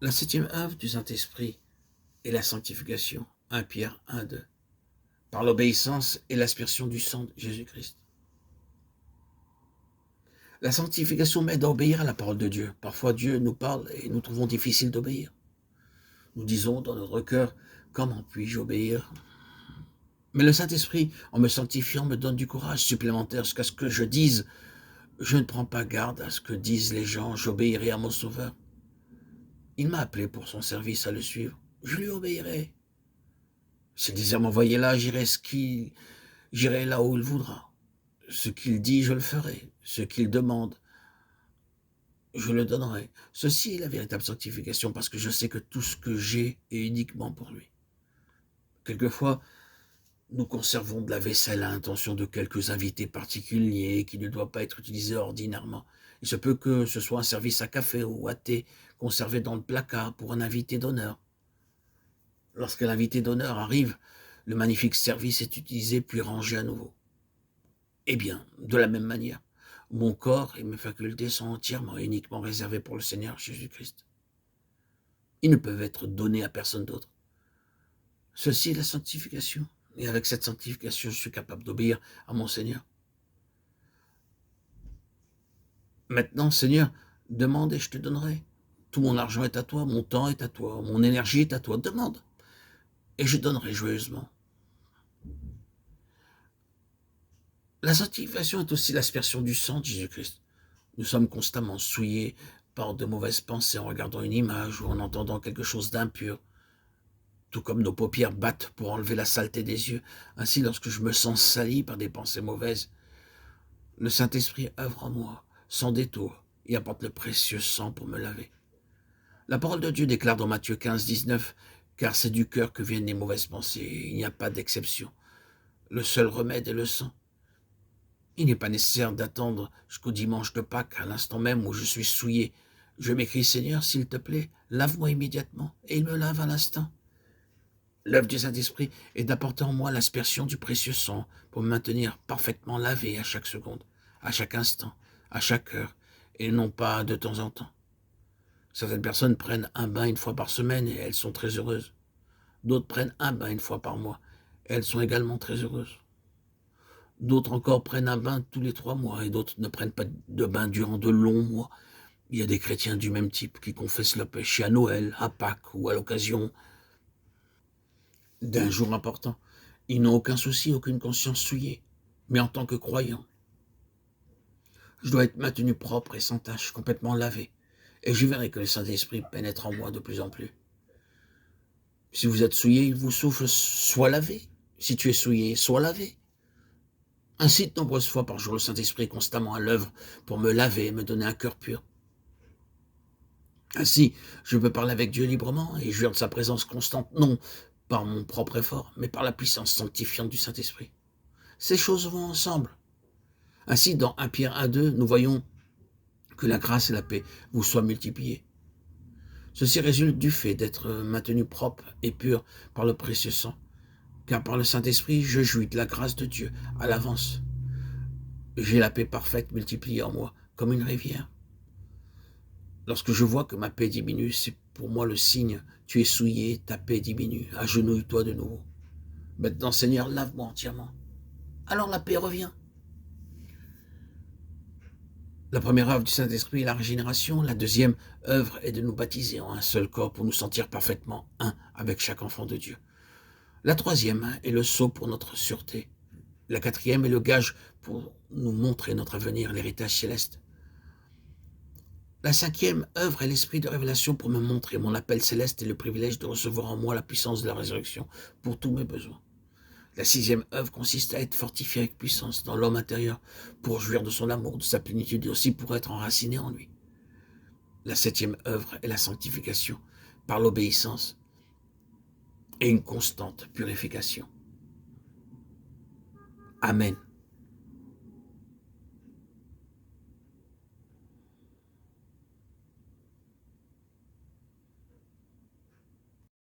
La septième œuvre du Saint-Esprit est la sanctification. 1 Pierre 1:2. Par l'obéissance et l'aspersion du sang de Jésus-Christ. La sanctification m'aide à obéir à la parole de Dieu. Parfois Dieu nous parle et nous trouvons difficile d'obéir. Nous disons dans notre cœur, comment puis-je obéir? Mais le Saint-Esprit, en me sanctifiant, me donne du courage supplémentaire jusqu'à ce que je dise, je ne prends pas garde à ce que disent les gens, j'obéirai à mon Sauveur. Il m'a appelé pour son service à le suivre. Je lui obéirai. S'il désire m'envoyer là, j'irai là où il voudra. Ce qu'il dit, je le ferai. Ce qu'il demande, je le donnerai. Ceci est la véritable sanctification parce que je sais que tout ce que j'ai est uniquement pour lui. Quelquefois, nous conservons de la vaisselle à l'intention de quelques invités particuliers qui ne doit pas être utilisée ordinairement. Il se peut que ce soit un service à café ou à thé conservé dans le placard pour un invité d'honneur. Lorsque l'invité d'honneur arrive, le magnifique service est utilisé puis rangé à nouveau. Eh bien, de la même manière, mon corps et mes facultés sont entièrement et uniquement réservés pour le Seigneur Jésus-Christ. Ils ne peuvent être donnés à personne d'autre. Ceci est la sanctification. Et avec cette sanctification, je suis capable d'obéir à mon Seigneur. Maintenant, Seigneur, demande et je te donnerai. Tout mon argent est à toi, mon temps est à toi, mon énergie est à toi. Demande et je donnerai joyeusement. La sanctification est aussi l'aspersion du sang de Jésus-Christ. Nous sommes constamment souillés par de mauvaises pensées en regardant une image ou en entendant quelque chose d'impur. Tout comme nos paupières battent pour enlever la saleté des yeux, ainsi lorsque je me sens sali par des pensées mauvaises, le Saint-Esprit œuvre en moi, sans détour, et apporte le précieux sang pour me laver. La parole de Dieu déclare dans Matthieu 15:19, « Car c'est du cœur que viennent les mauvaises pensées, il n'y a pas d'exception. Le seul remède est le sang. » Il n'est pas nécessaire d'attendre jusqu'au dimanche de Pâques, à l'instant même où je suis souillé. Je m'écris, « Seigneur, s'il te plaît, lave-moi immédiatement. » Et il me lave à l'instant. L'œuvre du Saint-Esprit est d'apporter en moi l'aspersion du précieux sang pour me maintenir parfaitement lavé à chaque seconde, à chaque instant, à chaque heure, et non pas de temps en temps. Certaines personnes prennent un bain une fois par semaine et elles sont très heureuses. D'autres prennent un bain une fois par mois et elles sont également très heureuses. D'autres encore prennent un bain tous les 3 mois et d'autres ne prennent pas de bain durant de longs mois. Il y a des chrétiens du même type qui confessent leur péché à Noël, à Pâques ou à l'occasion d'un jour important. Ils n'ont aucun souci, aucune conscience souillée. Mais en tant que croyant, je dois être maintenu propre et sans tache, complètement lavé. Et je verrai que le Saint-Esprit pénètre en moi de plus en plus. Si vous êtes souillé, il vous souffle, sois lavé. Si tu es souillé, sois lavé. Ainsi, de nombreuses fois par jour, le Saint-Esprit est constamment à l'œuvre pour me laver et me donner un cœur pur. Ainsi, je peux parler avec Dieu librement et jouir de sa présence constante, non par mon propre effort, mais par la puissance sanctifiante du Saint-Esprit. Ces choses vont ensemble. Ainsi, dans 1 Pierre 1:2, nous voyons que la grâce et la paix vous soient multipliées. Ceci résulte du fait d'être maintenu propre et pur par le précieux sang, car par le Saint-Esprit, je jouis de la grâce de Dieu à l'avance. J'ai la paix parfaite multipliée en moi, comme une rivière. Lorsque je vois que ma paix diminue, c'est pour moi le signe, tu es souillé, ta paix diminue, agenouille-toi de nouveau. Maintenant, Seigneur, lave-moi entièrement. Alors la paix revient. La première œuvre du Saint-Esprit est la régénération. La deuxième œuvre est de nous baptiser en un seul corps pour nous sentir parfaitement un avec chaque enfant de Dieu. La troisième est le sceau pour notre sûreté. La quatrième est le gage pour nous montrer notre avenir, l'héritage céleste. La cinquième œuvre est l'esprit de révélation pour me montrer mon appel céleste et le privilège de recevoir en moi la puissance de la résurrection pour tous mes besoins. La sixième œuvre consiste à être fortifié avec puissance dans l'homme intérieur pour jouir de son amour, de sa plénitude et aussi pour être enraciné en lui. La septième œuvre est la sanctification par l'obéissance et une constante purification. Amen.